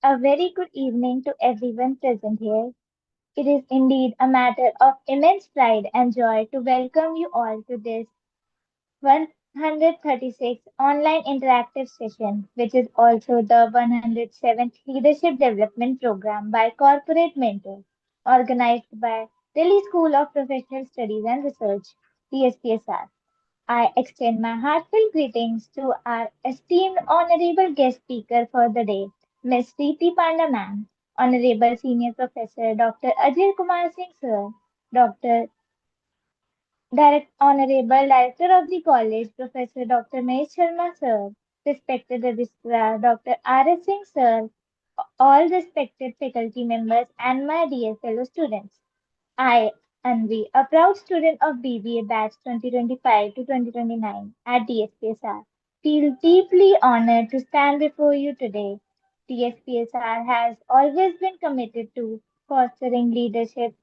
a very good evening to everyone present here. It is indeed a matter of immense pride and joy to welcome you all to this 136th online interactive session, which is also the 107th Leadership Development Program by Corporate Mentor, organized by Delhi School of Professional Studies and Research, DSPSR. I extend my heartfelt greetings to our esteemed honorable guest speaker for the day, Ms. Riti Panda ma'am, Honorable Senior Professor Dr. Ajay Kumar Singh sir, Dr. Honorable Director of the College, Professor Dr. Mahesh Sharma sir, respected Registrar Dr. R.S. Singh sir, all respected faculty members and my dear fellow students. I, Anvi, a proud student of BBA batch 2025 to 2029 at DSPSR, feel deeply honored to stand before you today. DSPSR has always been committed to fostering leadership,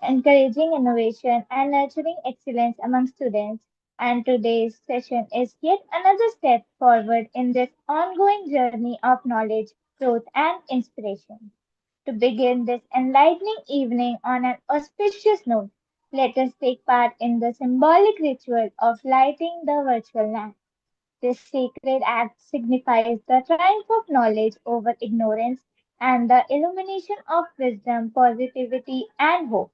encouraging innovation, and nurturing excellence among students. And today's session is yet another step forward in this ongoing journey of knowledge, growth, and inspiration. To begin this enlightening evening on an auspicious note, let us take part in the symbolic ritual of lighting the virtual lamp. This sacred act signifies the triumph of knowledge over ignorance and the illumination of wisdom, positivity, and hope.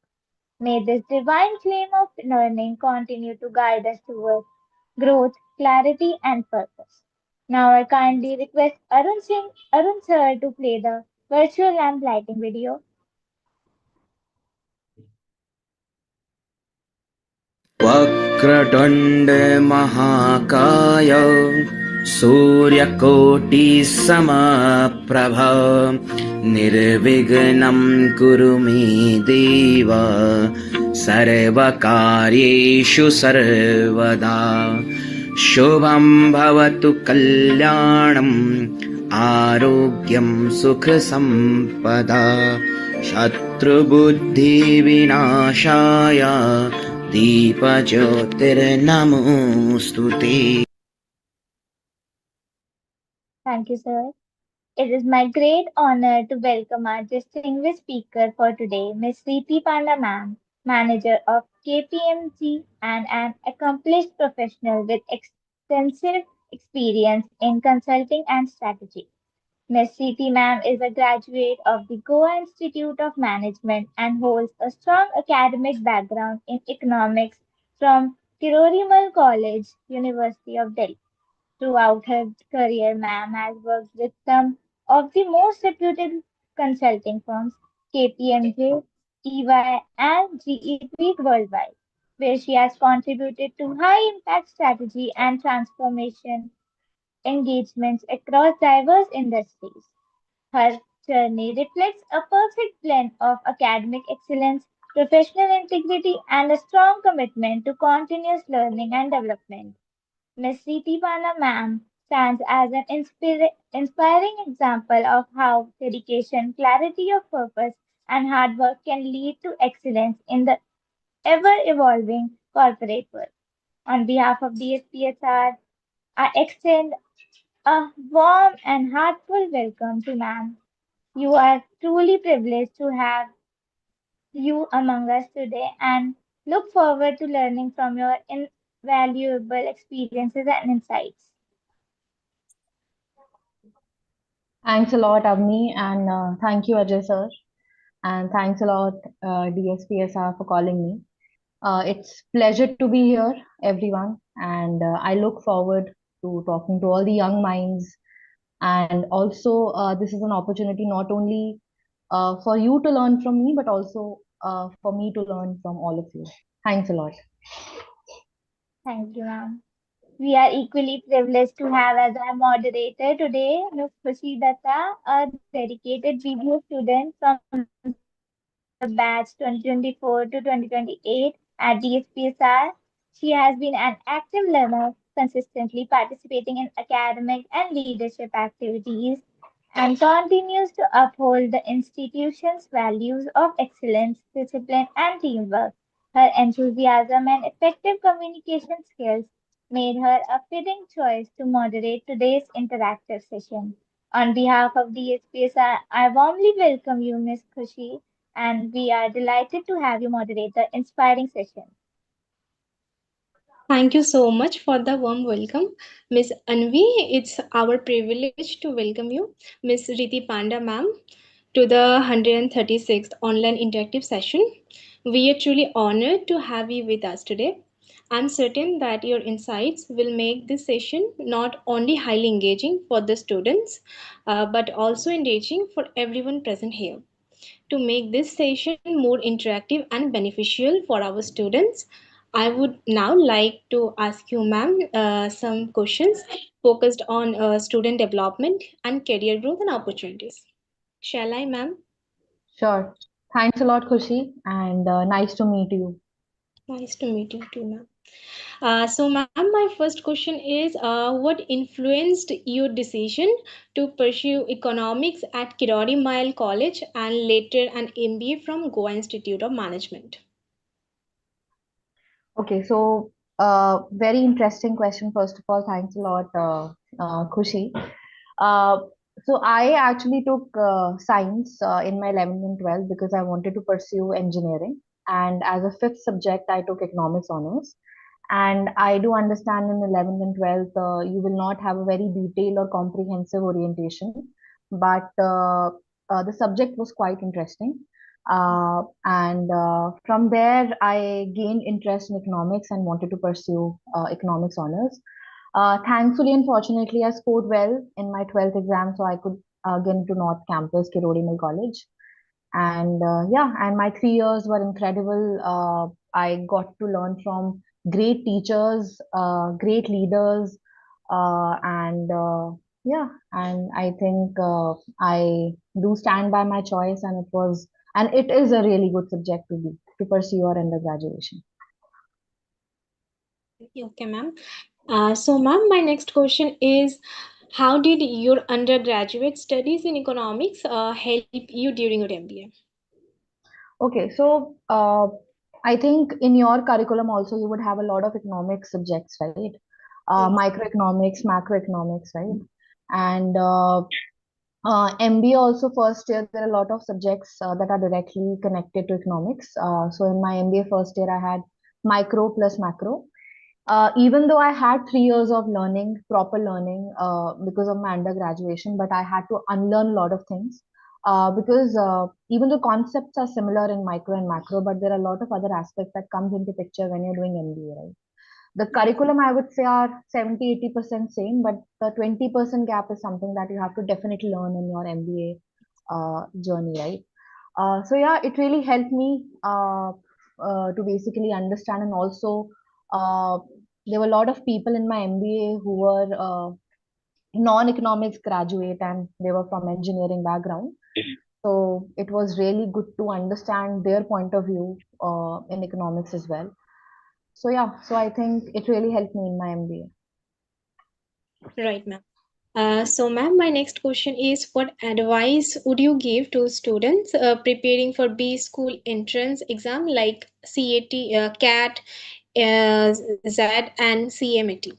May this divine flame of learning continue to guide us towards growth, clarity, and purpose. Now I kindly request Arun sir to play the virtual lamp lighting video. वक्रतुण्ड महाकाय सूर्यकोटिसमप्रभ निर्विघ्नं कुरु मे देव सर्वकार्येषु सर्वदा शुभं भवतु कल्याणम् आरोग्यं सुखसम्पदा शत्रुबुद्धिविनाशाय दीपज्योतिर्नमोऽस्तु ते। Thank you, sir. It is my great honor to welcome our distinguished speaker for today, Ms. Riti Panda ma'am, manager of KPMG and an accomplished professional with extensive experience in consulting and strategy. Ms. Riti ma'am is a graduate of the Goa Institute of Management and holds a strong academic background in economics from Kirorimal College, University of Delhi. Throughout her career, ma'am has worked with some of the most reputed consulting firms, KPMG, EY, and GEP worldwide, where she has contributed to high impact strategy and transformation engagements across diverse industries. Her journey reflects a perfect blend of academic excellence, professional integrity, and a strong commitment to continuous learning and development. Miss Riti Pala ma'am stands as an inspiring example of how dedication, clarity of purpose, and hard work can lead to excellence in the ever evolving corporate world. On behalf of DSPSR, I extend a warm and heartfelt welcome to ma'am. You are truly privileged to have you among us today and look forward to learning from your invaluable experiences and insights. Thanks a lot, Avni, and thank you, Ajay sir, and thanks a lot, DSPSR, for calling me. It's pleasure to be here, everyone, and I look forward to talking to all the young minds. And also, this is an opportunity not only for you to learn from me, but also for me to learn from all of you. Thanks a lot. Thank you, ma'am. We are equally privileged to have as our moderator today Ms. Khushi Datta, a dedicated BBA student from the batch 2024 to 2028 at DSPSR. She has been an active learner, consistently participating in academic and leadership activities, and continues to uphold the institution's values of excellence, discipline, and teamwork. Her enthusiasm and effective communication skills made her a fitting choice to moderate today's interactive session. On behalf of DSPS, I warmly welcome you, Miss Khushi, and we are delighted to have you moderate the inspiring session. Thank you so much for the warm welcome, Miss Anvi. It's our privilege to welcome you, Miss Riti Panda, ma'am, to the 136th online interactive session. We are truly honored to have you with us today. I'm certain that your insights will make this session not only highly engaging for the students, but also engaging for everyone present here. To make this session more interactive and beneficial for our students, I would now like to ask you, ma'am, some questions focused on student development and career growth and opportunities. Shall I, ma'am? Sure. Thanks a lot, Khushi, and nice to meet you. Nice to meet you too, ma'am. Ma'am, my first question is what influenced your decision to pursue economics at Kirori Mile College and later an MBA from Goa Institute of Management? Okay, so very interesting question. First of all, thanks a lot, Khushi. Uh, so I actually took science in my 11th and 12th because I wanted to pursue engineering. And as a fifth subject, I took economics honors. And I do understand in 11th and 12th, you will not have a very detailed or comprehensive orientation, but the subject was quite interesting. And From there, I gained interest in economics and wanted to pursue economics honors. Thankfully and fortunately, I scored well in my 12th exam, so I could get into North Campus, Kirodimal College. And yeah, and my 3 years were incredible. I got to learn from great teachers, great leaders, and yeah, and I think I do stand by my choice, and it is a really good subject to pursue your undergraduation. Okay, ma'am. Ma'am, my next question is how did your undergraduate studies in economics help you during your MBA? Okay, so I think in your curriculum also you would have a lot of economic subjects, right? Yes. Microeconomics, macroeconomics, right? And MBA also first year there are a lot of subjects that are directly connected to economics. So in my MBA first year I had micro plus macro. Even though I had 3 years of learning, proper learning, because of my undergraduation, but I had to unlearn a lot of things. Because even the concepts are similar in micro and macro, but there are a lot of other aspects that comes into picture when you're doing MBA, right? The Right. curriculum I would say are 70-80% same, but the 20% gap is something that you have to definitely learn in your MBA journey, right? So yeah, it really helped me to basically understand, and also uh, there were a lot of people in my MBA who were non-economics graduate and they were from engineering background. So it was really good to understand their point of view in economics as well. So yeah, so I think it really helped me in my MBA. Right, ma'am. Ma'am, my next question is what advice would you give to students preparing for B school entrance exam like CAT, CAT, ZAD, and CMAT?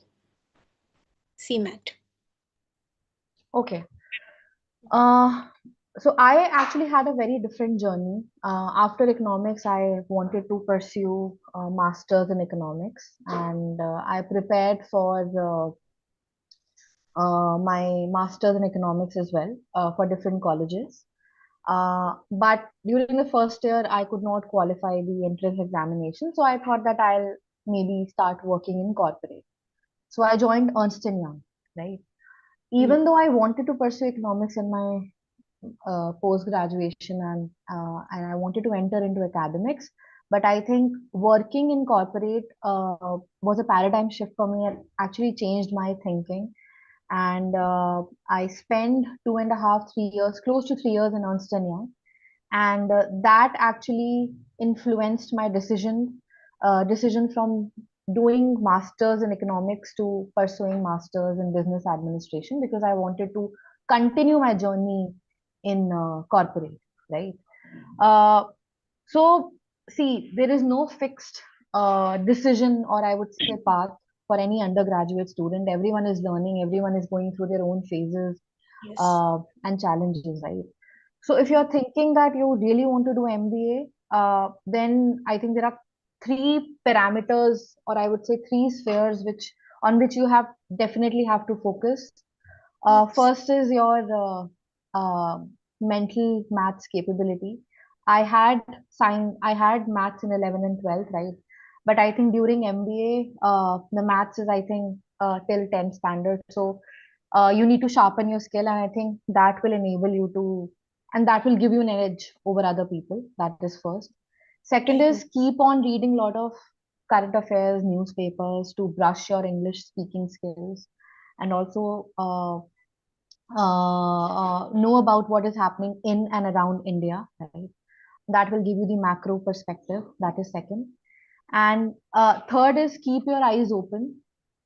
Okay. Uh, so I actually had a very different journey. After economics, I wanted to pursue masters in economics, and I prepared for my masters in economics as well for different colleges. But during the first year, I could not qualify the entrance examination, so I thought that I'll maybe start working in corporate. So I joined Ernst and Young, right? Hmm. Even though I wanted to pursue economics in my post graduation, and I wanted to enter into academics. But I think working in corporate was a paradigm shift for me. It actually changed my thinking, and I spent 2.5, 3 years, close to 3 years in Ernst and Young, and that actually influenced my decision from doing masters in economics to pursuing masters in business administration, because I wanted to continue my journey in corporate, right? uh, so see, there is no fixed decision, or I would say path, for any undergraduate student. Everyone is learning, everyone is going through their own phases. Yes. and challenges, right? So if you're thinking that you really want to do MBA, then I think there are three parameters, or I would say three spheres, which on which you have definitely have to focus. Yes. First is your mental maths capability. I had maths in 11 and 12, right? But I think during MBA, the maths is, I think, till 10 standard. So you need to sharpen your skill, and I think that will enable you to, and that will give you an edge over other people. That is first. Second Right, is ma'am. keep on reading a lot of current affairs, newspapers to brush your English speaking skills, and also know about what is happening in and around India, right? That will give you the macro perspective. That is second. And third is keep your eyes open.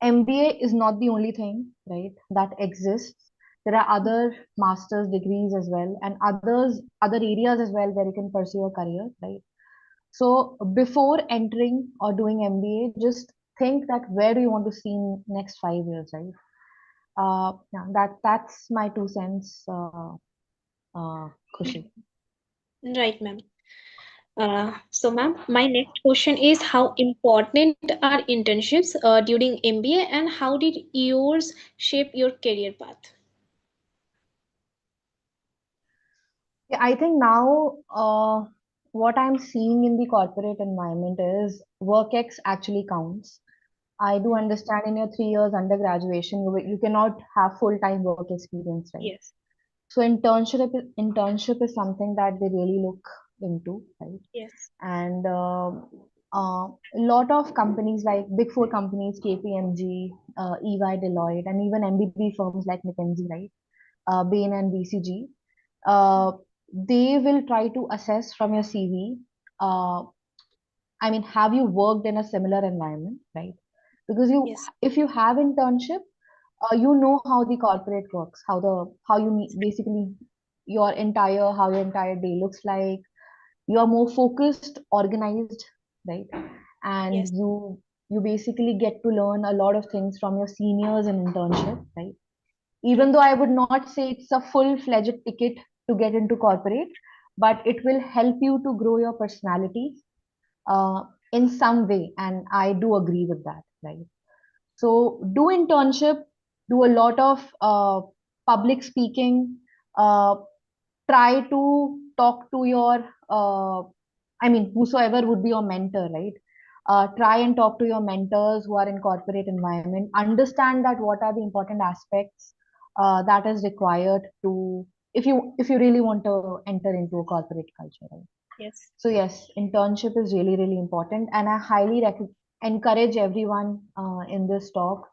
MBA is not the only thing, right, that exists. There are other master's degrees as well, and other areas as well where you can pursue a career, right? So before entering or doing MBA, just think that where do you want to see in next 5 years, right? Yeah, that's my 2 cents, Khushi. Right, ma'am. So, ma'am, my next question is how important are internships during MBA and how did yours shape your career path? Yeah, I think now what I'm seeing in the corporate environment is work X actually counts. I do Mm. understand in your 3 years under graduation, you cannot have full-time work experience, right? Yes, So internship is something that they really look into, right? yes, And a lot of companies like big four companies, KPMG, EY, Deloitte, and even MBB firms like McKinsey, right? Bain and BCG, uh, they will try to assess from your CV. Uh, I mean, have you worked in a similar environment, right? Because yes, if you have internship, you know how the corporate works, how you basically how your entire day looks like. You are more focused, organized, right? yes, And you basically get to learn a lot of things from your seniors in internship, right? Even though right, I would not say it's a full-fledged ticket to get into corporate, but it will help you to grow your personality uh, in some way, and I do agree with that, right? So do internship, do a lot of public speaking, uh, try to talk to your, I mean, whosoever would be your mentor, right? Try and talk to your mentors who are in corporate environment. Understand that what are the important aspects that is required to, if you really want to enter into a corporate culture, right? yes. So yes, internship is really really important, and I highly encourage everyone in this talk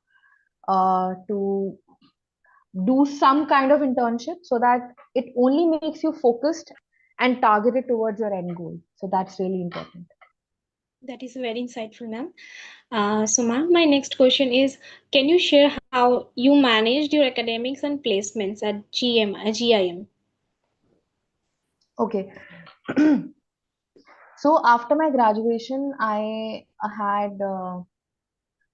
to do some kind of internship so that it only makes you focused and targeted towards your end goal. So that's really important. That is very insightful, ma'am. So, ma'am, my next question is can you share how you managed your academics and placements at GIM? Okay. So after my graduation, I had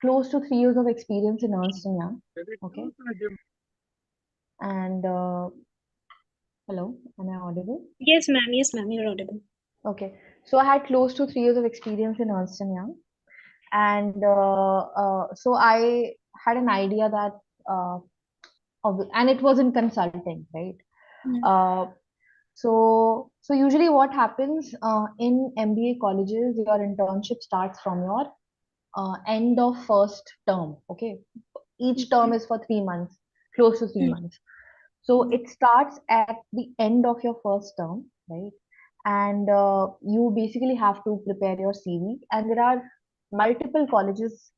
close to 3 years of experience in Ernst and Young. Okay. And hello, am I audible? Yes, ma'am. Yes, ma'am. You're audible. Okay. So I had close to 3 years of experience in Ernst and Young, and so I had an idea that, and it was in consulting, right? Mm. Uh, so usually what happens in MBA colleges, your internship starts from your end of first term. Okay, each term Okay. is for 3 months, close to three Mm. months. So Mm. it starts at the end of your first term, right? And you basically have to prepare your CV, and there are multiple companies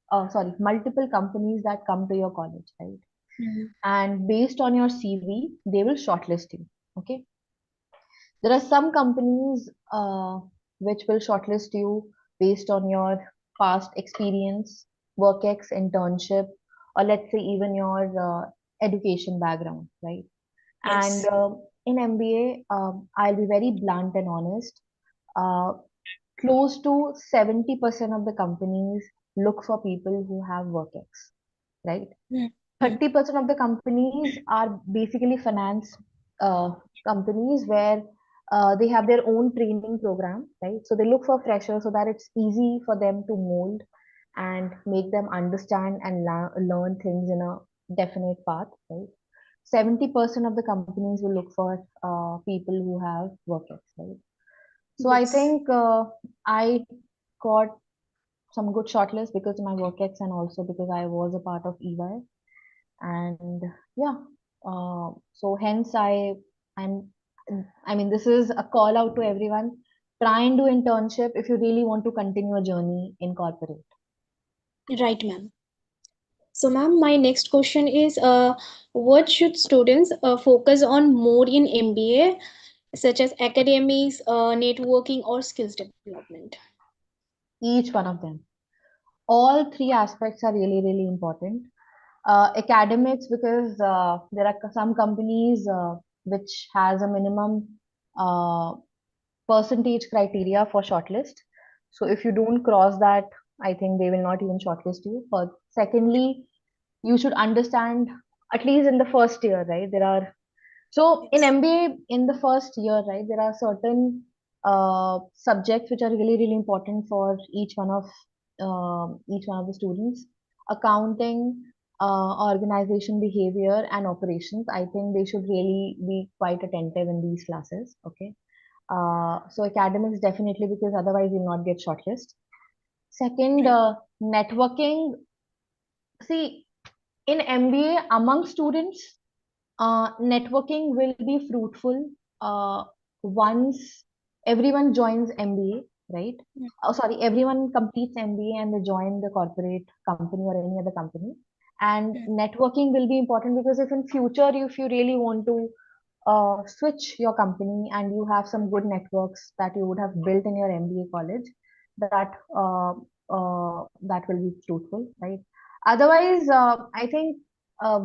that come to your college, right? Mm. And based on your CV, they will shortlist you. Okay, there are some companies which will shortlist you based on your past experience, work ex, internship, or let's say even your education background, right? And Yes. in MBA, I'll be very blunt and honest. Uh, Close to 70% of the companies look for people who have work ex, right? Mm. 30% of the companies are basically finance uh, companies where they have their own training program, right? So they look for freshers so that it's easy for them to mold and make them understand and learn things in a definite path, right? 70% of the companies will look for people who have work ex, right? So I Yes. think I got some good shortlist because of my work ex and also because I was a part of EY. And yeah, so hence I'm I mean, this is a call out to everyone. Try and do internship if you really want to continue a journey in corporate. Right, ma'am. So, ma'am, my next question is, what should students focus on more in MBA, such as academics, networking, or skills development? Each one of them. All three aspects are really, really important. Academics, because there are some companies which has a minimum uh, percentage criteria for shortlist. So if you don't cross that, I think they will not even shortlist you. But secondly, you should understand at least in the first year, right? There are so in Yes. MBA in the first year, right, there are certain subjects which are really, really important for each one of the students. Accounting, organization behavior, and operations. I think they should really be quite attentive in these classes. Okay. So academics definitely, because otherwise you'll not get shortlist. Second, Right. networking. See, in MBA among students, networking will be fruitful once everyone joins MBA, right? Mm. Oh, sorry, everyone completes MBA and they join the corporate company or any other company. And Mm. networking will be important because if in future, if you really want to switch your company and you have some good networks that you would have built in your MBA college, that that will be fruitful, right? Otherwise, I think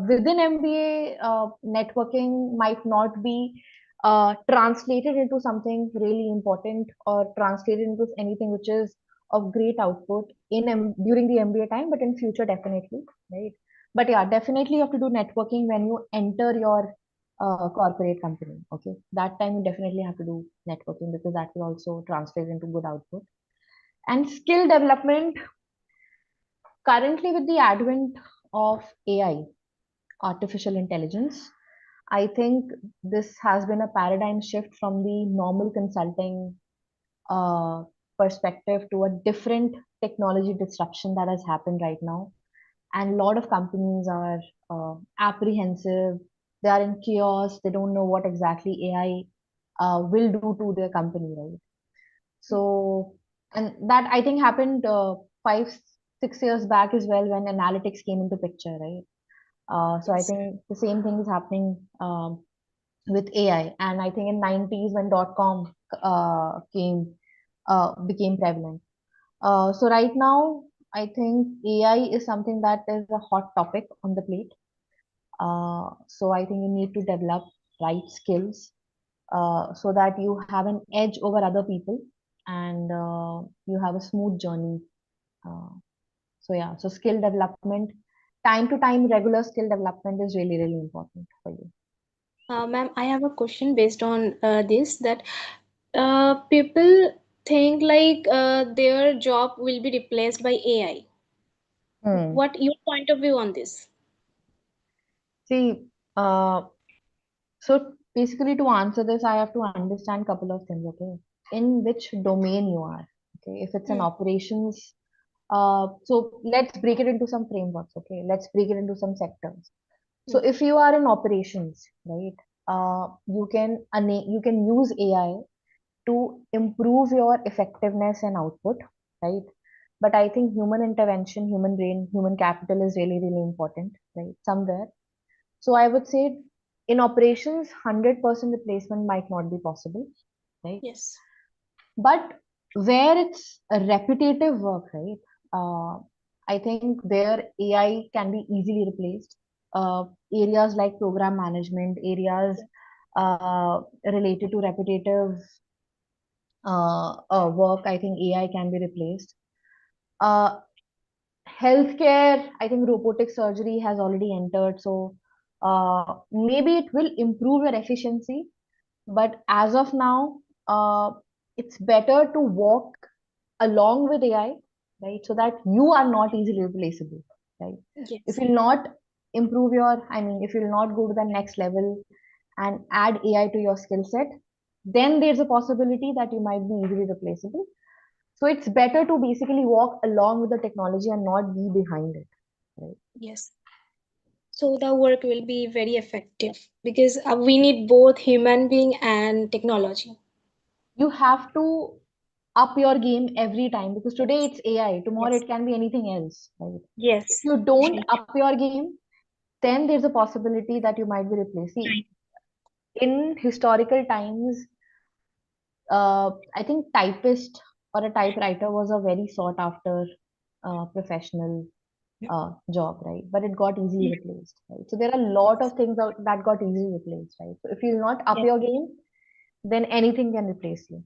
within MBA, networking might not be translated into something really important or translated into anything which is of great output during the MBA time, but in future definitely, right? But yeah, definitely you have to do networking when you enter your corporate company. Okay, that time you definitely have to do networking because that will also translate into good output. And skill development, currently with the advent of AI, artificial intelligence, I think this has been a paradigm shift from the normal consulting uh, perspective to a different technology disruption that has happened right now. And a lot of companies are apprehensive. They are in chaos. They don't know what exactly AI will do to their company, right? So, and that I think happened 5, 6 years back as well when analytics came into picture, right? So I Yes. think the same thing is happening with AI. And I think in 90s when .com became prevalent. So right now, I think AI is something that is a hot topic on the plate. So I think you need to develop right skills so that you have an edge over other people and you have a smooth journey. Uh, so yeah, so skill development, time to time, regular skill development is really, really important for you. Ma'am, I have a question based on this, that people think like their job will be replaced by AI. Hmm. What your point of view on this? See, uh, so basically to answer this, I have to understand couple of things, okay? In which domain you are, okay? If it's an Mm. operations, so let's break it into some frameworks, okay? Let's break it into some sectors. So Mm. if you are in operations, right, you can use AI to improve your effectiveness and output, right? But I think human intervention, human brain, human capital is really, really important, right? Somewhere. So I would say in operations, 100% replacement might not be possible, right? Yes. But where it's a repetitive work, right? Uh, I think where AI can be easily replaced. Areas like program management, areas related to repetitive work, I think AI can be replaced. Uh, Healthcare, I think robotic surgery has already entered, so maybe it will improve your efficiency. But as of now, it's better to walk along with AI, right? So that you are not easily replaceable, right? If Yes. you'll not improve your, I mean, if you'll not go to the next level and add AI to your skill set, then there's a possibility that you might be easily replaceable. So it's better to basically walk along with the technology and not be behind it, right? Yes. So the work will be very effective because we need both human being and technology. You have to up your game every time because today Yes. it's AI, tomorrow Yes. it can be anything else, right? If Yes. you don't Right. up your game, then there's a possibility that you might be replaced. See, in historical times, I think typist or a typewriter was a very sought after professional job, right? But it got easily replaced, right? So there are a lot of things that got easily replaced, right? So if you'll not up Yes. your game, then anything can replace you.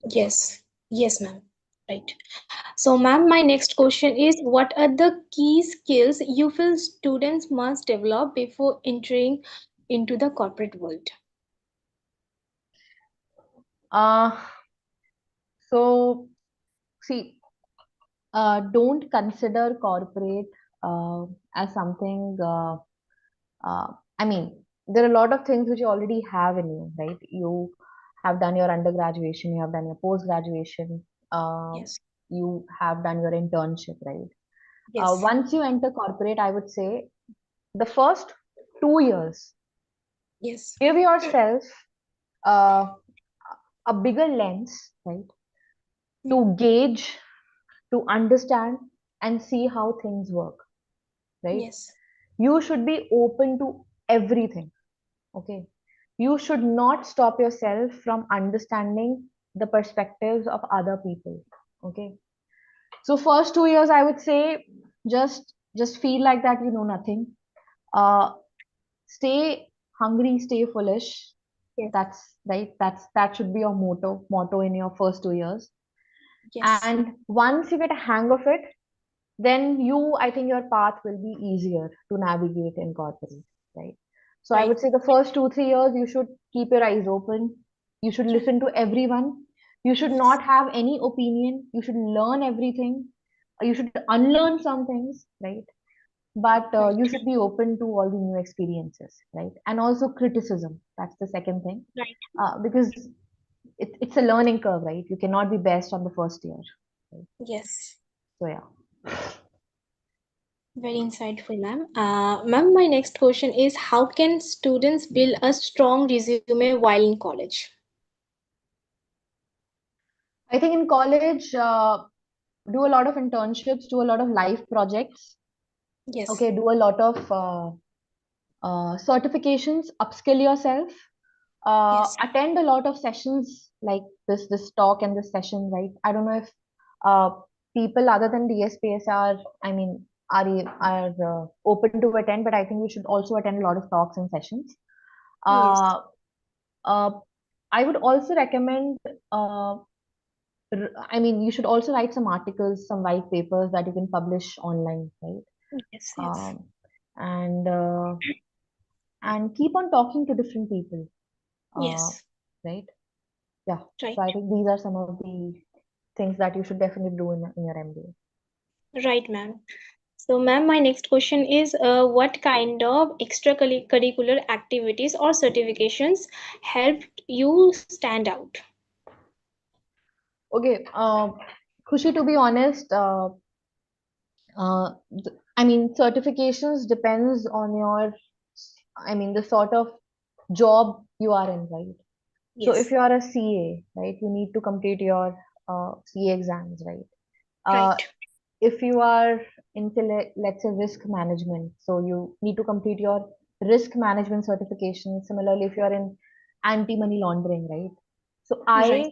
Yes. Yes, ma'am. Right. So, ma'am, my next question is what are the key skills you feel students must develop before entering into the corporate world? Uh, so see, don't consider corporate as something. I mean, there are a lot of things which you already have in you, right? You have done your undergraduation, you have done your post graduation, uh, Yes. you have done your internship, right? Yes. Once you enter corporate, I would say the first 2 years, Yes. give yourself uh, a bigger lens, right, Mm. to gauge, to understand, and see how things work, right? Yes. You should be open to everything, okay? You should not stop yourself from understanding the perspectives of other people, okay? So first 2 years, I would say just feel like that you know nothing. Uh, Stay hungry, stay foolish. Yes. That's right. That should be your motto in your first 2 years. Yes. And once you get a hang of it, then I think your path will be easier to navigate in corporate, right? So I Right. would say the first 2 3 years you should keep your eyes open. You should Right. listen to everyone. You should Yes. not have any opinion. You should learn everything. You should unlearn some things, right? But Right. you should be open to all the new experiences, right? And also criticism. That's the second thing, Right. because it's a learning curve, right? You cannot be best on the first year, right? Yes. So yeah. Very insightful, ma'am. Ma'am, my next question is how can students build a strong resume while in college? I think in college, do a lot of internships, do a lot of live projects. Yes. Okay, do a lot of certifications, upskill yourself, Yes. attend a lot of sessions like this talk and this session, right? I don't know if uh, people other than DSPS are, I mean, are open to attend, but I think you should also attend a lot of talks and sessions. Yes. Uh, uh, I would also recommend. I mean, you should also write some articles, some white papers that you can publish online, right? Yes. Yes. Um, and keep on talking to different people, uh, Yes. right? Yeah. Right. So I think these are some of the things that you should definitely do in your MBA. Right, ma'am. So, ma'am, my next question is what kind of extracurricular activities or certifications helped you stand out? Okay. Khushi, to be honest, I mean, certifications depends on your, I mean, the sort of job you are in, right? So if Yes. you are a CA, right, you need to complete your CA exams, right? Uh, Right. if you are into, let's say, risk management, so you need to complete your risk management certification. Similarly, if you are in anti-money laundering, right? So Right.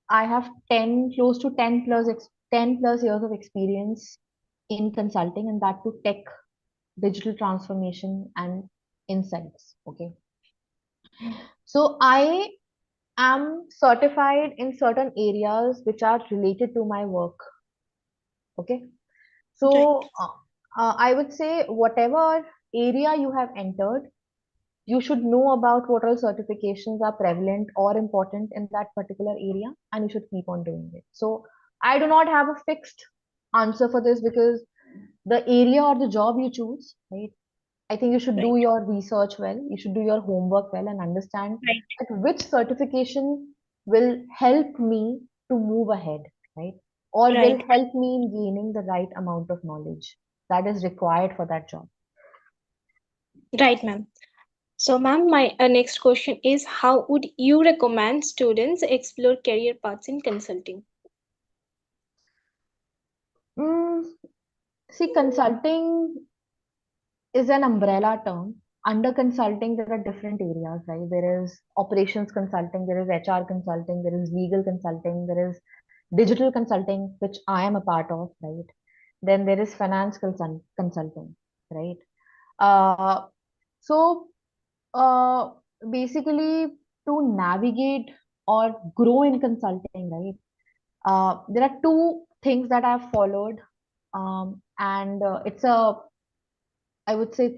I have 10 close to 10 plus 10 plus years of experience in consulting, and that to tech, digital transformation and insights. Okay, so I am certified in certain areas which are related to my work. Okay, Right. So I would say whatever area you have entered, you should know about what all certifications are prevalent or important in that particular area, and you should keep on doing it. So I do not have a fixed answer for this, because the area or the job you choose, right? I think you should Right. do your research well, you should do your homework well, and understand Right. that which certification will help me to move ahead, right? Or will Right. help me in gaining the right amount of knowledge that is required for that job. Right, ma'am. So, ma'am, my next question is, how would you recommend students explore career paths in consulting? Mm, see, consulting is an umbrella term. Under consulting, there are different areas, right? There is operations consulting, there is HR consulting, there is legal consulting, there is digital consulting, which I am a part of, right? Then there is finance consulting, right? Uh, so uh, basically, to navigate or grow in consulting, right? There are two things that I've followed, and I would say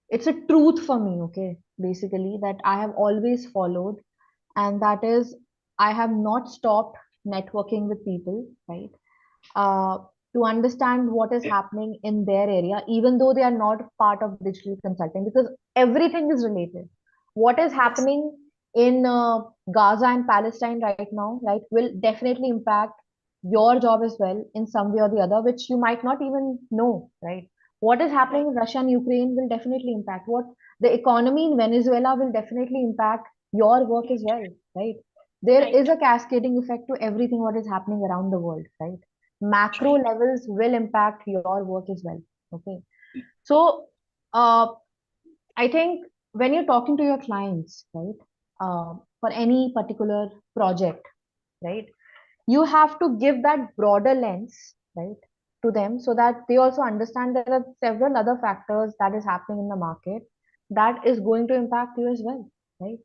it's a truth for me, okay, basically, that I have always followed, and that is, I have not stopped networking with people, right? uh, to understand what is happening in their area, even though they are not part of digital consulting, because everything is related. What is Yes. happening in Gaza and Palestine right now, right, will definitely impact your job as well in some way or the other, which you might not even know, right? What is happening Right. in Russia and Ukraine will definitely impact what the economy in Venezuela will definitely impact your work as well, right? There Right. is a cascading effect to everything what is happening around the world, right? Macro Right. levels will impact your work as well. Okay. So uh, I think when you're talking to your clients, right, for any particular project, right, you have to give that broader lens, right, to them, so that they also understand there are several other factors that is happening in the market that is going to impact you as well, right?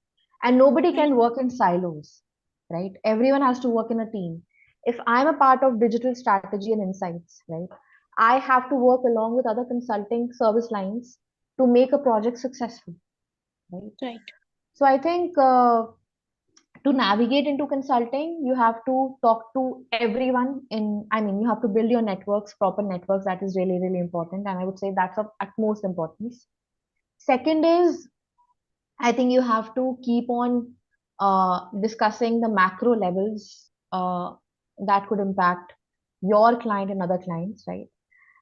And nobody Right. can work in silos, right? Everyone has to work in a team. If I'm a part of digital strategy and insights, right, I have to work along with other consulting service lines to make a project successful, right? Right. So I think to navigate into consulting, you have to talk to everyone in, I mean, you have to build your networks, proper networks. That is really, really important. And I would say that's of utmost importance. Second is, I think you have to keep on discussing the macro levels that could impact your client and other clients, right?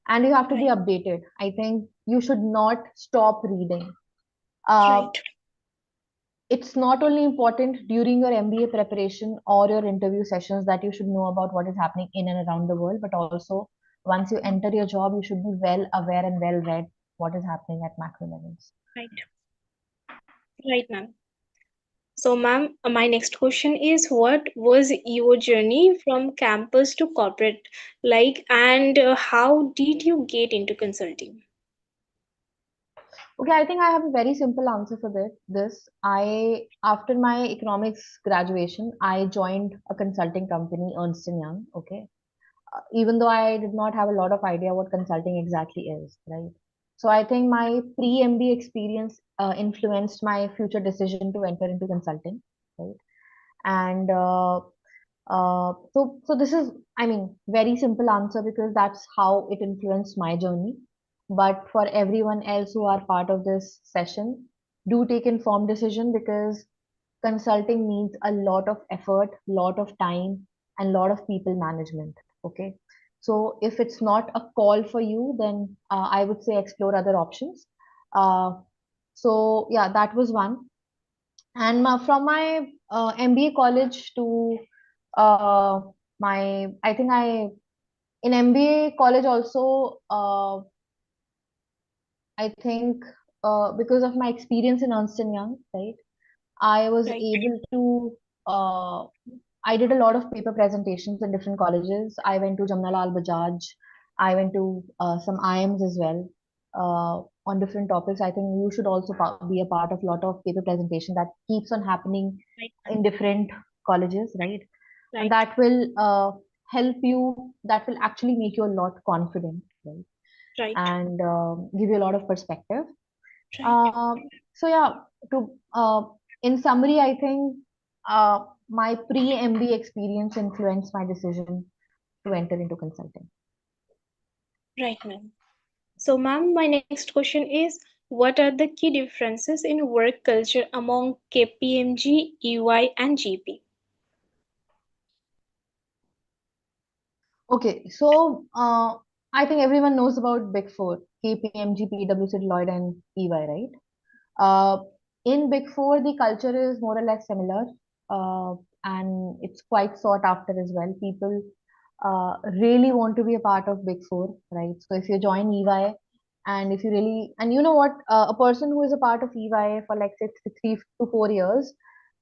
And you have to be Right. updated. I think you should not stop reading. Uh, Right. it's not only important during your MBA preparation or your interview sessions that you should know about what is happening in and around the world, but also once you enter your job, you should be well aware and well read what is happening at macro levels. Right. Right, ma'am. So, ma'am, my next question is, what was your journey from campus to corporate like, and how did you get into consulting? Okay, I think I have a very simple answer for this. After my economics graduation, I joined a consulting company, Ernst and Young. Okay, even though I did not have a lot of idea what consulting exactly is, right? So I think my pre-MBA experience influenced my future decision to enter into consulting, right? And so this is, I mean, very simple answer, because that's how it influenced my journey. But for everyone else who are part of this session, do take informed decision, because consulting needs a lot of effort, lot of time, and lot of people management. Okay. So if it's not a call for you, then I would say explore other options. Uh, so yeah, that was one. And from my MBA college to uh, I think in MBA college also, I think because of my experience in Ernst and Young, right, I was Right. able to, I did a lot of paper presentations in different colleges. I went to Jamnalal Bajaj. I went to some IIMs as well on different topics. I think you should also be a part of a lot of paper presentation that keeps on happening Right. in different colleges, right? And Right. that will help you, that will actually make you a lot confident, right? Right. And give you a lot of perspective. Right. Um, so yeah, to in summary, I think my pre-MBA experience influenced my decision to enter into consulting. Right, ma'am. So, ma'am, my next question is, what are the key differences in work culture among KPMG, EY, and GP? Okay, so I think everyone knows about Big Four, KPMG, PwC, Deloitte, and EY, right? Uh, in Big Four, the culture is more or less similar, uh, and it's quite sought after as well. People really want to be a part of Big Four, right? So if you join EY, and if you really, and you know what, a person who is a part of EY for like say 3 to 4 years,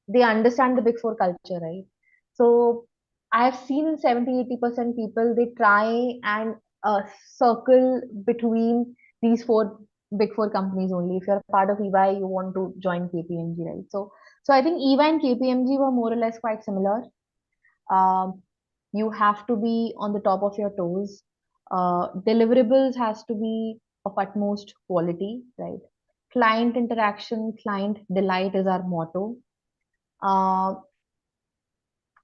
they understand the Big Four culture, right? So I've seen 70-80% people, they try and circle between these four Big Four companies only. If you're a part of EY, you want to join KPMG, right? So I think EY and KPMG were more or less quite similar. Um, you have to be on the top of your toes. Deliverables has to be of utmost quality, right? Client interaction, client delight is our motto. Uh,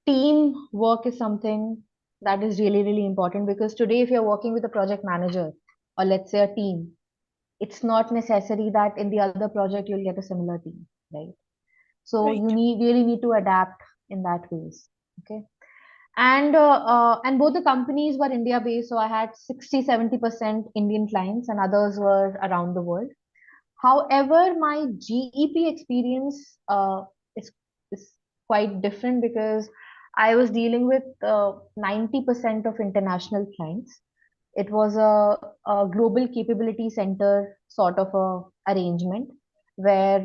Team work is something that is really, really important, because today, if you're working with a project manager or let's say a team, it's not necessary that in the other project you'll get a similar team, right? So Right. you really need to adapt in that ways. Okay. And both the companies were India based, so I had 60-70% Indian clients and others were around the world. However, my GEP experience is quite different, because I was dealing with 90% of international clients. It was a global capability center sort of a arrangement, where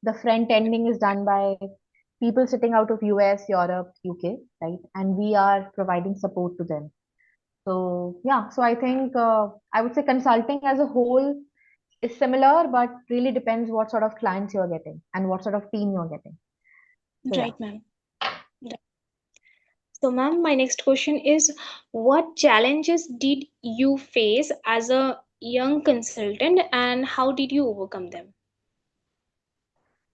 the front ending is done by people sitting out of US, Europe, UK, right? And we are providing support to them. So yeah, so I think I would say consulting as a whole is similar, but really depends what sort of clients you're getting and what sort of team you're getting. So yeah. Right, ma'am. So, ma'am, my next question is, what challenges did you face as a young consultant and how did you overcome them?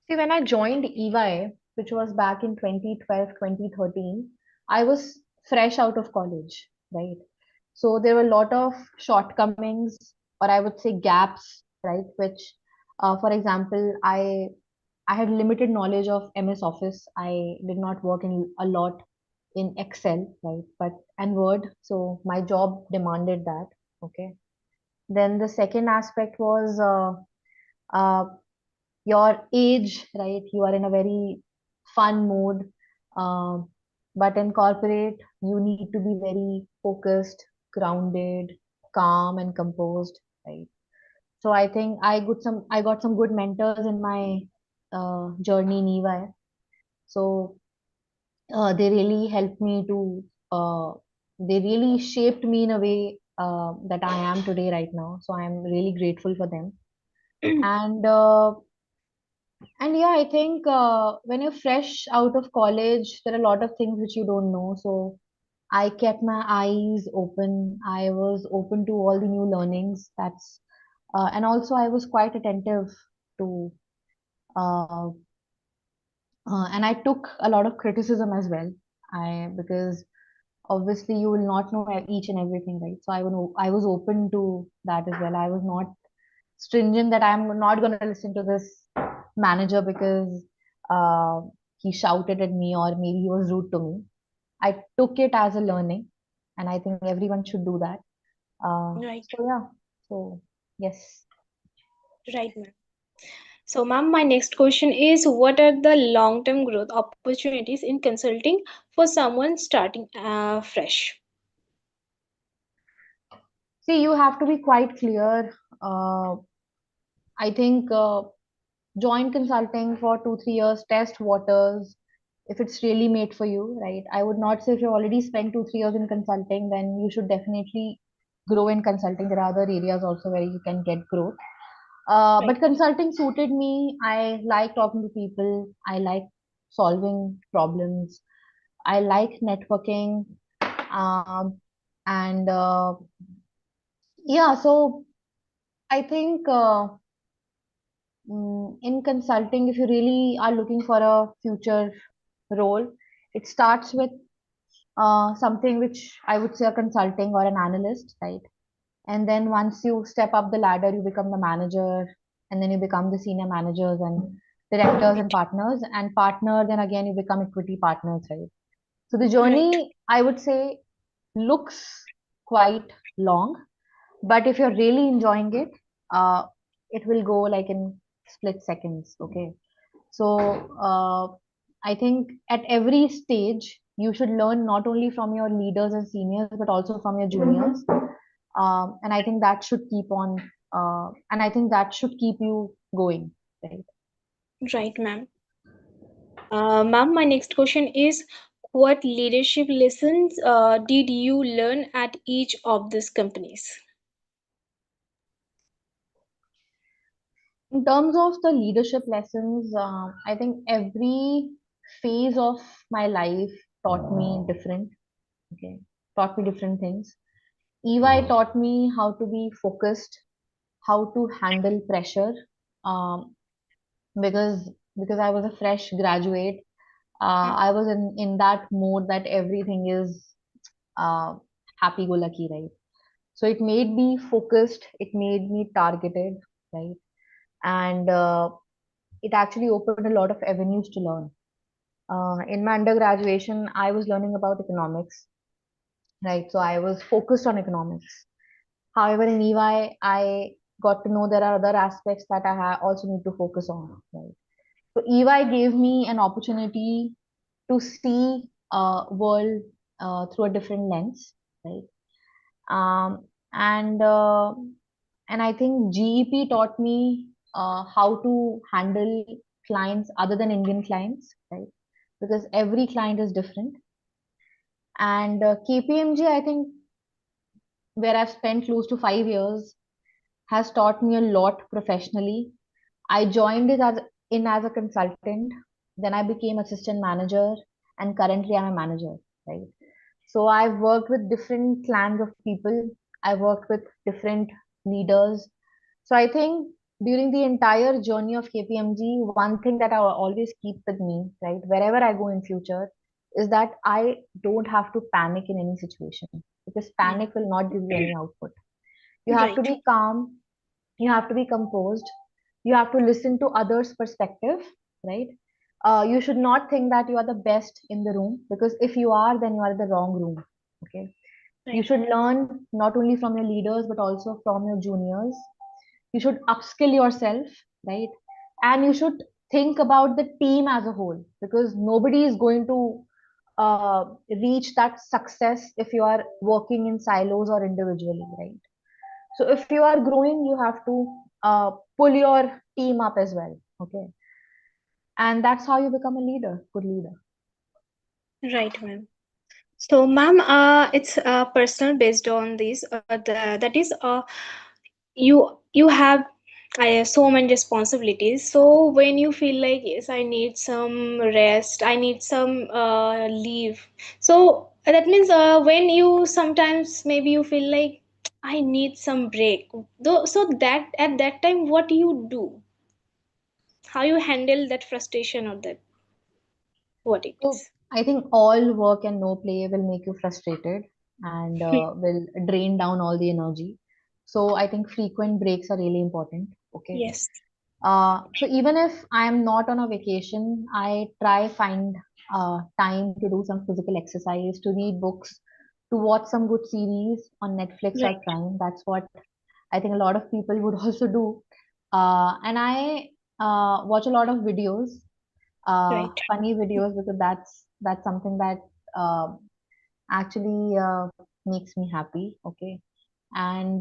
See, when I joined EY, which was back in 2012, 2013, I was fresh out of college, right? So there were a lot of shortcomings, or I would say gaps, right? Which, for example, I had limited knowledge of MS Office. I did not work in a lot in Excel, right? But and Word. So my job demanded that. Okay. Then the second aspect was uh, your age, right? You are in a very fun mood. Um, but in corporate, you need to be very focused, grounded, calm, and composed, right? So I think I got some good mentors in my journey in EY. So they really helped me to they really shaped me in a way that I am today right now. So I'm really grateful for them. And yeah, I think when you're fresh out of college, there are a lot of things which you don't know. So I kept my eyes open. I was open to all the new learnings. And also I was quite attentive to, uh, and I took a lot of criticism as well. Because obviously you will not know each and everything, right? So I was open to that as well. I was not stringent that I'm not going to listen to this manager because uh, he shouted at me or maybe he was rude to me. I took it as a learning, and I think everyone should do that. Right, So yeah, so yes. right, ma'am. So, ma'am, my next question is, what are the long-term growth opportunities in consulting for someone starting fresh? See, you have to be quite clear. Uh, I think join consulting for 2-3 years, test waters if it's really made for you, right? I would not say if you already spent 2-3 years in consulting, then you should definitely grow in consulting. There are other areas also where you can get growth. Right, But consulting suited me. I like talking to people. I like solving problems. I like networking. Um, and yeah, so I think in consulting, if you really are looking for a future role, it starts with something which I would say a consulting or an analyst, right? And then once you step up the ladder, you become the manager, and then you become the senior managers and directors and partners. And partner, then again, you become equity partners, right? So the Right. journey, I would say, looks quite long, but if you're really enjoying it, it will go like in split seconds. Okay. So I think at every stage, you should learn not only from your leaders and seniors, but also from your juniors. And I think that should keep on, and I think that should keep you going, right? Right, ma'am. Ma'am, my next question is, what leadership lessons did you learn at each of these companies? In terms of the leadership lessons, I think every phase of my life taught me different, okay, taught me different things. EY taught me how to be focused, how to handle pressure, um, because I was a fresh graduate. I was in that mode that everything is uh, happy go lucky, right? So it made me focused, it made me targeted, right? And it actually opened a lot of avenues to learn. In my undergraduation, I was learning about economics, right? So I was focused on economics. However, in EY, I got to know there are other aspects that also need to focus on, right? So EY gave me an opportunity to see world through a different lens, right? Um, and and I think GEP taught me how to handle clients other than Indian clients, right? Because every client is different. And KPMG, I think, where I've spent close to 5 years, has taught me a lot professionally. I joined it as a consultant, then I became assistant manager, and currently I'm a manager, right? So I've worked with different clans of people. I've worked with different leaders. So I think during the entire journey of KPMG, one thing that I will always keep with me, right, wherever I go in future, is that I don't have to panic in any situation, because panic will not give you any output. You have to Right. be calm, you have to be composed, you have to listen to others' perspective, right? You should not think that you are the best in the room, because if you are, then you are in the wrong room. Okay. You Right. should learn not only from your leaders but also from your juniors. You should upskill yourself, right? And you should think about the team as a whole, because nobody is going to reach that success if you are working in silos or individually, right? So if you are growing, you have to pull your team up as well. Okay. And that's how you become a leader, good leader. Right, ma'am. So, ma'am, it's personal based on this. That is, you have so many responsibilities. So when you feel like, yes, I need some rest, I need some leave. So that means when you sometimes maybe you feel like I need some break. Though, so that at that time, what you do? How you handle that frustration or that what it So is? I think all work and no play will make you frustrated and will drain down all the energy. So I think frequent breaks are really important. Okay. Yes. So even if I am not on a vacation, I try find time to do some physical exercise, to read books, to watch some good series on Netflix or Right. Prime. That's what I think a lot of people would also do. And I watch a lot of videos, Right. funny videos, because that's something that uh, actually makes me happy. Okay. And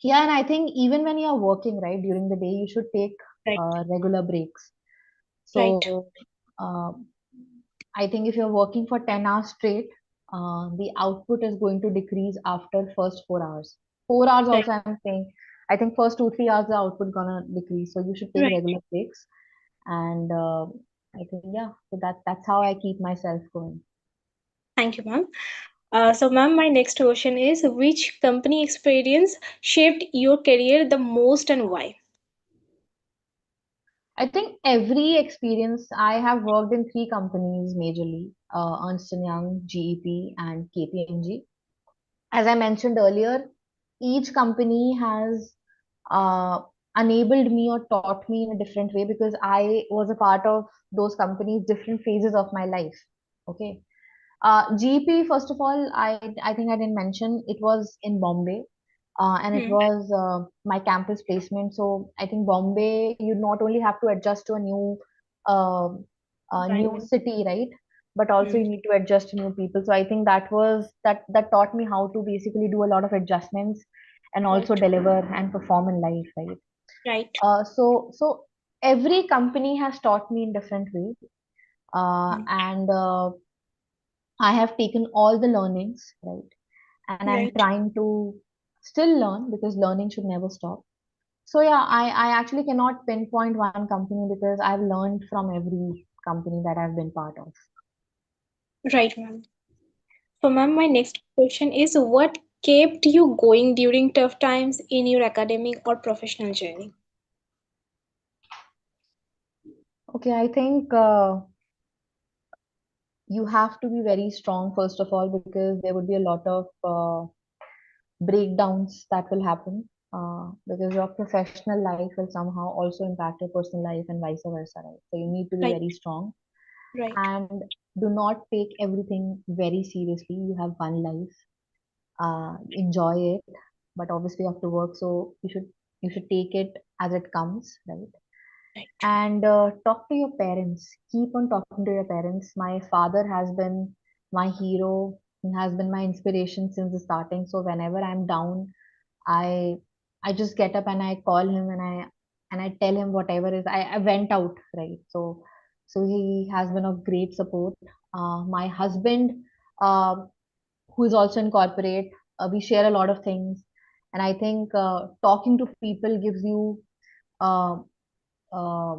yeah, and I think even when you are working, right, during the day, you should take Right. regular breaks. Right. So uh, I think if you're working for 10 hours straight, the output is going to decrease after first 4 hours. 4 hours Right. also, I'm saying, I think first 2 3 hours the output gonna decrease. So you should take Right. regular breaks. And I think, yeah, so that's how I keep myself going. Thank you, ma'am. So, ma'am, my next question is which company experience shaped your career the most and why? I think every experience, I have worked in three companies majorly, Ernst& Young, GEP, and KPMG. As I mentioned earlier, each company has uh, enabled me or taught me in a different way because I was a part of those companies, different phases of my life. Okay. GP, first of all, I think I didn't mention it was in Bombay, and it Hmm. was my campus placement. So I think Bombay, you not only have to adjust to uh, a new Environment. city, right? But also Hmm. you need to adjust to new people. So I think that taught me how to basically do a lot of adjustments and also Right. deliver and perform in life, right? Right. So every company has taught me in different ways, Hmm. and I have taken all the learnings, right? And I'm Right. trying to still learn because learning should never stop. So yeah, I actually cannot pinpoint one company because I've learned from every company that I've been part of. Right, ma'am. So, ma'am, my next question is what kept you going during tough times in your academic or professional journey? Okay, I think you have to be very strong first of all because there would be a lot of breakdowns that will happen because your professional life will somehow also impact your personal life and vice versa, right? So you need to be Right. very strong Right. and do not take everything very seriously. You have one life, enjoy it, but obviously you have to work, so you should take it as it comes, right? Right. And talk to your parents. Keep on talking to your parents. My father has been my hero. He has been my inspiration since the starting. So whenever I'm down, I I just get up and I call him and I tell him whatever is. I went out, right? So he has been of great support. My husband, uh, who is also in corporate, we share a lot of things, and I think talking to people uh, uh,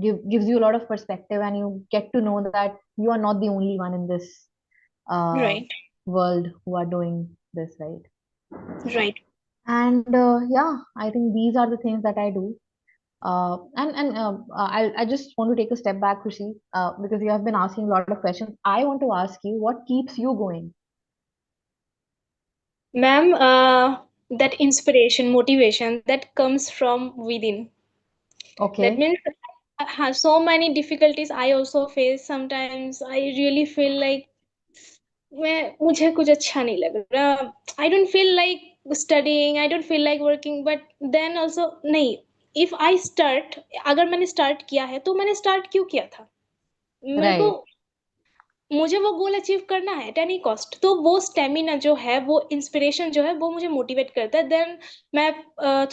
gives you a lot of perspective, and you get to know that you are not the only one in this uh, Right. world who are doing this, right? Right. And yeah, I think these are the things that I do. I just want to take a step back, Krushi, because you have been asking a lot of questions. I want to ask you, what keeps you going? Ma'am, that inspiration, motivation that comes from within. That Okay, means I have so many difficulties I also face. Sometimes I really feel like मैं मुझे कुछ अच्छा नहीं लग रहा. I don't feel like studying, I don't feel like working, but then also नहीं. If I start, अगर मैंने start किया है तो मैंने start क्यों किया था? मेरे को right, मुझे वो गोल अचीव करना है एट एनी कॉस्ट. तो वो स्टेमिना जो है, वो इंस्पिरेशन जो है, वो मुझे मोटिवेट करता है. देन मैं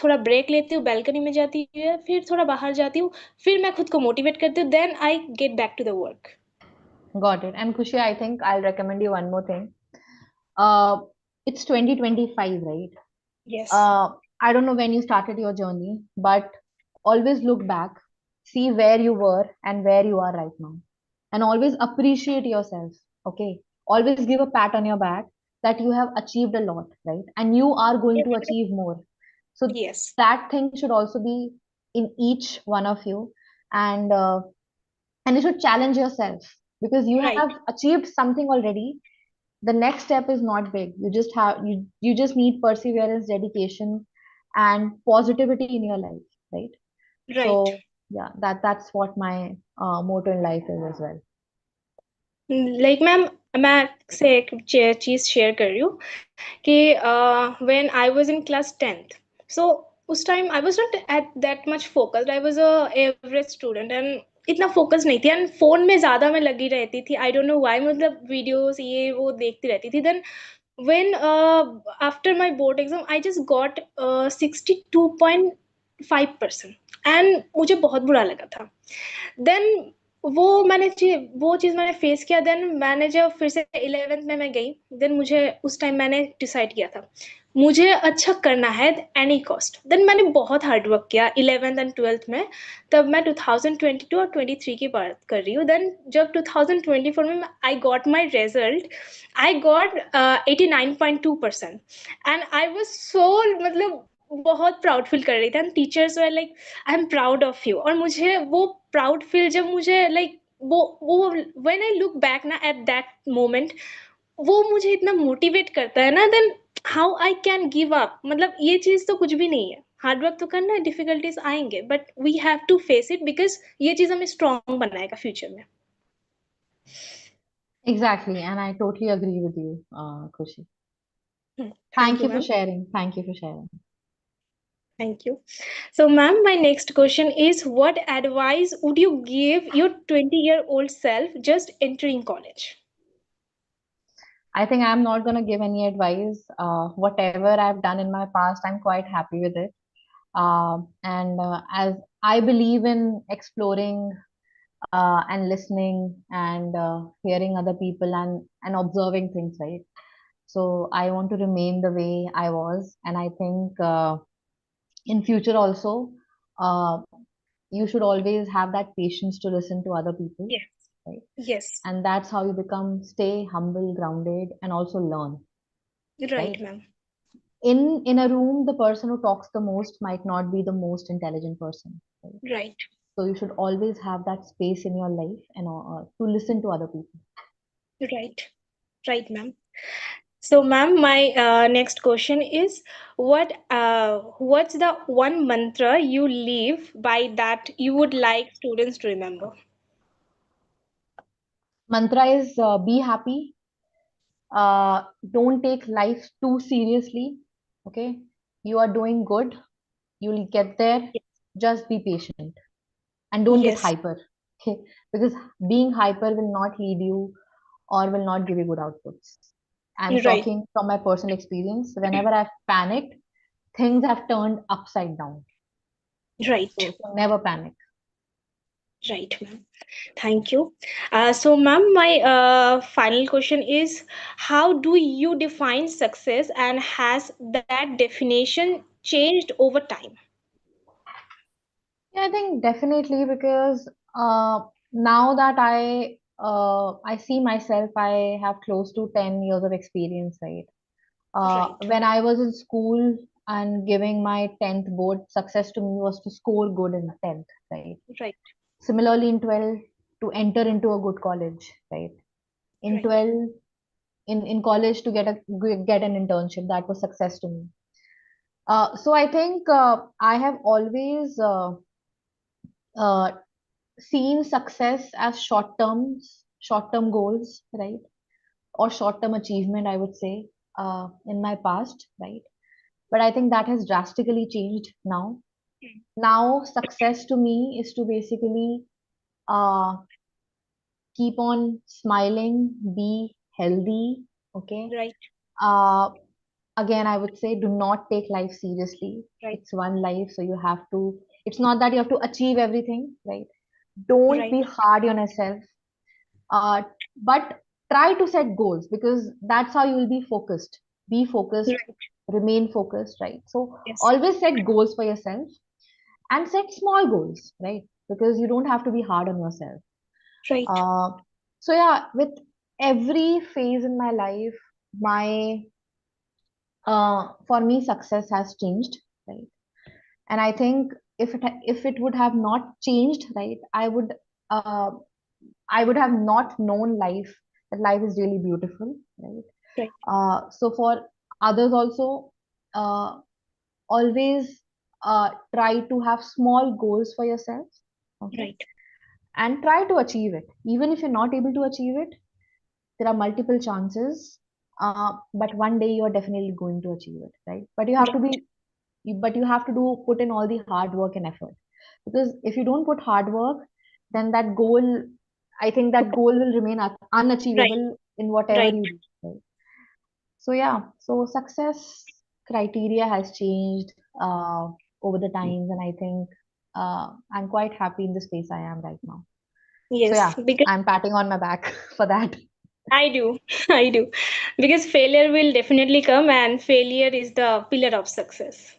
थोड़ा ब्रेक लेती हूँ, बैल्कनी में जाती हूँ, फिर थोड़ा बाहर जाती हूँ, फिर मैं खुद को मोटिवेट करती हूँ, then I get back to the work. got it. And Krushi, I think I'll recommend you one more thing. Uh, it's 2025, right? Yes. uh, I don't know when you started your journey, but always look back, see where you were and where you are right now, and always appreciate yourself. Okay, always give a pat on your back that you have achieved a lot, right? And you are going to achieve more. So Yes. that thing should also be in each one of you, and you should challenge yourself because you Right. have achieved something already. The next step is not big. You just need perseverance, dedication, and positivity in your life, right? Right. So yeah, that's what my motto in life is as well. Like ma'am, मैं आपसे एक चीज share कर रही हूँ कि when I was in class 10th, सो उस time I was not at that much focused. I was a average student and इतना फोकस नहीं थी, एंड फोन में ज्यादा मैं लगी रहती थी. आई डोंट नो व्हाई, मतलब वीडियोस ये वो देखती रहती थी. Then when after my board exam I just got 62.5%, and मुझे बहुत बुरा लगा था. देन वो चीज़ मैंने फेस किया. देन मैंने जब फिर से 11th में मैं गई, देन मुझे उस टाइम मैंने डिसाइड किया था मुझे अच्छा करना है एनी कॉस्ट। देन मैंने बहुत हार्ड वर्क किया 11th एंड 12th में। तब मैं 2022 और 23 की बात कर रही हूँ। देन जब 2024 में I got my result, I got 89.2%। And I was so, मतलब बहुत प्राउड फील कर रही थी। And teachers were like I am proud of you. और मुझे वो प्राउड फील जब मुझे लाइक वो व्हेन आई लुक बैक ना एट दैट मोमेंट, वो मुझे इतना मोटिवेट करता है ना। Then how I can give up, मतलब ये चीज तो कुछ भी नहीं है। हार्ड वर्क तो करना है, डिफिकल्टीज आएंगे, but we have to face it, because ये चीज हमें स्ट्रांग बनाएगा फ्यूचर में। Exactly, and I totally agree with you, Khushi. Thank Thank you you for ma'am. sharing. Thank you for sharing. Thank you. So, ma'am, my next question is, what advice would you give your 20-year-old self just entering college? I think I'm not going to give any advice. Whatever I've done in my past, I'm quite happy with it. And as I believe in exploring and listening and hearing other people and observing things, right? So I want to remain the way I was, and I think in future also, uh, you should always have that patience to listen to other people, Yes. right? Yes. And that's how you become stay humble, grounded, and also learn, Right, right? ma'am. In a room, the person who talks the most might not be the most intelligent person, right? Right. So you should always have that space in your life and to listen to other people. Right. Right, ma'am. So, ma'am, my next question is, what's the one mantra you live by that you would like students to remember? Mantra is be happy. uh, don't take life too seriously. Okay, you are doing good, you'll get there. Just be patient and don't get Yes. hyper. Okay, because being hyper will not lead you or will not give you good outputs. I'm Right. talking from my personal experience. Whenever I've panicked, things have turned upside down. Right. So never panic. Right, ma'am. Thank you. So, ma'am, my final question is, how do you define success, and has that definition changed over time? Yeah, I think definitely because now that I see myself, I have close to 10 years of experience, right? Right. When I was in school and giving my 10th board, success to me was to score good in 10th, right? Right. Similarly, in 12, to enter into a good college, right? In Right. 12, in college to get an internship, that was success to me. So I think I have always uh, seen success as short term goals, right? Or short term achievement, I would say, in my past, right? But I think that has drastically changed now. Now, success to me is to basically uh, keep on smiling, be healthy, okay? Right. Uh, Again, I would say do not take life seriously. Right. It's one life, so you have to, it's not that you have to achieve everything, right? Don't Right. be hard on yourself, uh, but try to set goals because that's how you will be focused. Be focused, Right. remain focused, right? So Yes. always set goals for yourself and set small goals, right? Because you don't have to be hard on yourself. Right. uh, so yeah, with every phase in my life, my for me success has changed, right? And I think if it would have not changed, right, uh, I would have not known life, that life is really beautiful, right? Right. So for others also, uh, always try to have small goals for yourself, okay, Right. and try to achieve it. Even if you're not able to achieve it, there are multiple chances, but one day you're definitely going to achieve it, right? But you have to Right. be but you have to do put in all the hard work and effort, because if you don't put hard work, then that goal, I think that goal will remain Right. unachievable in whatever Right. you do, right? So yeah, so success criteria has changed over the times, and I think I'm quite happy in the space I am right now. So Yes. yeah, Because I'm patting on my back for that. I do. I do. Because failure will definitely come, and failure is the pillar of success.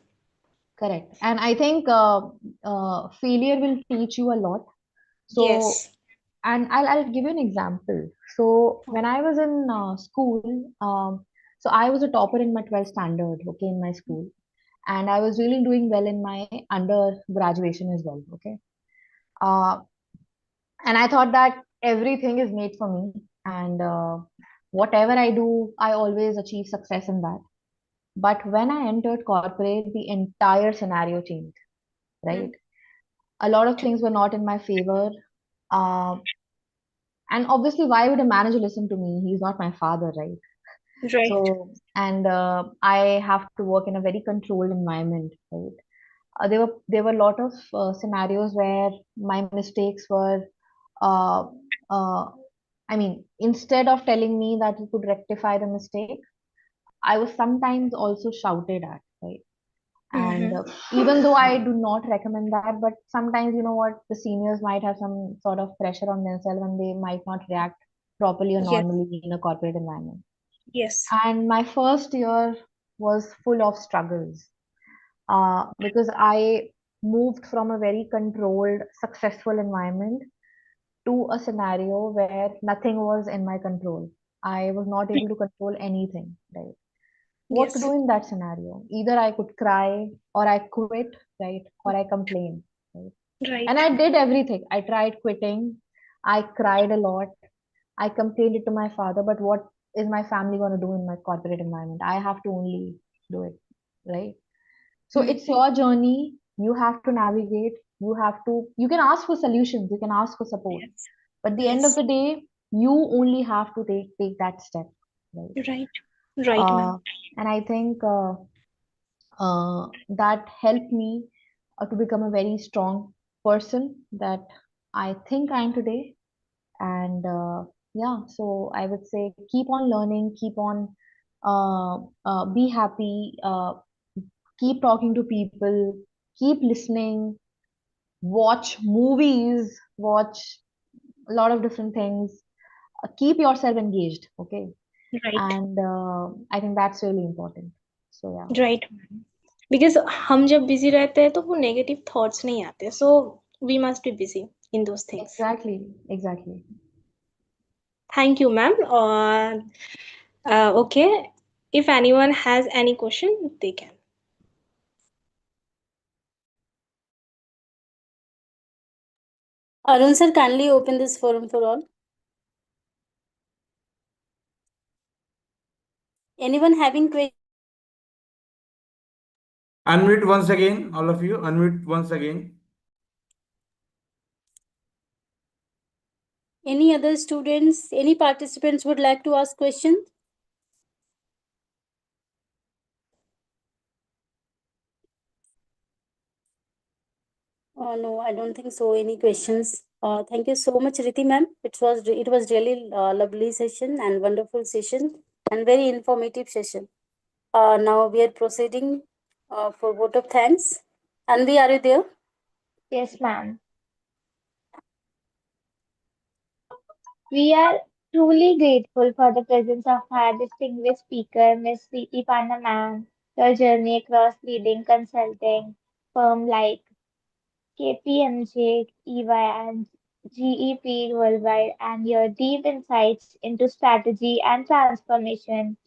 Correct. And I think failure will teach you a lot. So, Yes. and I'll give you an example. So, when I was in school, so I was a topper in my 12th standard, okay, in my school. And I was really doing well in my under graduation as well, okay. Uh, and I thought that everything is made for me. And whatever I do, I always achieve success in that. But when I entered corporate, the entire scenario changed, right? Mm. A lot of things were not in my favor. Uh, and obviously, why would a manager listen to me? He's not my father, right? Right. So, and I have to work in a very controlled environment, right? There were a lot of scenarios where my mistakes were, uh, uh, I mean, instead of telling me that you could rectify the mistake, I was sometimes also shouted at, right? And Mm-hmm. even though I do not recommend that, but sometimes, you know what, the seniors might have some sort of pressure on themselves and they might not react properly or Yes. normally in a corporate environment. Yes. And my first year was full of struggles because I moved from a very controlled, successful environment to a scenario where nothing was in my control. I was not able to control anything, right? What to Yes. do in that scenario? Either I could cry or I quit, right? Or I complain, right? And Right. I did everything. I tried quitting. I cried a lot. I complained it to my father, but what is my family going to do in my corporate environment? I have to only do it, right? So Mm. it's your journey. You have to navigate. You can ask for solutions. You can ask for support. Yes. But at the end of Yes. the day, you only have to take that step, right? Right. Right, Uh, ma'am. and I think that helped me to become a very strong person that I think I am today. And yeah, so I would say keep on learning, keep on be happy, keep talking to people, keep listening, watch movies, watch a lot of different things, keep yourself engaged, okay? Right. And I think that's really important. So yeah. Right. Because हम जब busy रहते हैं तो वो negative thoughts नहीं आते. So we must be busy in those things. Exactly, exactly. Thank you, ma'am. Okay. If anyone has any question, they can. Arun sir, kindly open this forum for all. Anyone having questions? Unmute once again, all of you. Unmute once again. Any other students, any participants would like to ask questions? No, I don't think so. Any questions? Thank you so much, Riti ma'am. It was really lovely session and wonderful session and very informative session. Now we are proceeding for vote of thanks. Anvi, are you there? Yes, ma'am. We are truly grateful for the presence of our distinguished speaker, Ms. Riti Panda ma'am. Your journey across leading consulting firm like KPMG, EY, and GEP worldwide, and your deep insights into strategy and transformation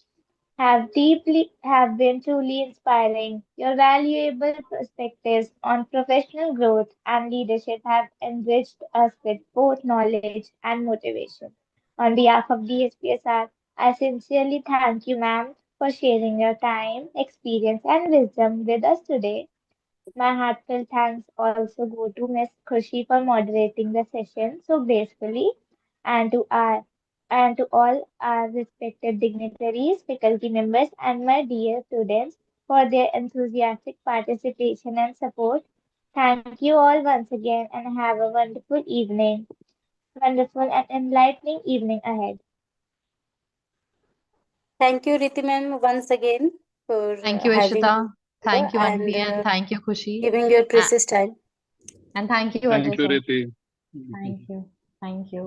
have been truly inspiring. Your valuable perspectives on professional growth and leadership have enriched us with both knowledge and motivation. On behalf of DSPSR, I sincerely thank you, ma'am, for sharing your time, experience, and wisdom with us today. My heartfelt thanks also go to Ms. Khushi for moderating the session so gracefully, and to our and to all our respected dignitaries, faculty members, and my dear students for their enthusiastic participation and support. Thank you all once again and have a wonderful and enlightening evening ahead. Thank you, Riti ma'am, once again for Thank you, having Ishita. here Thank you, and Anvi, and thank you, Khushi. giving your Uh, precious time. and thank you, Thank Ajay you, sir. Riti. Thank you. Thank you.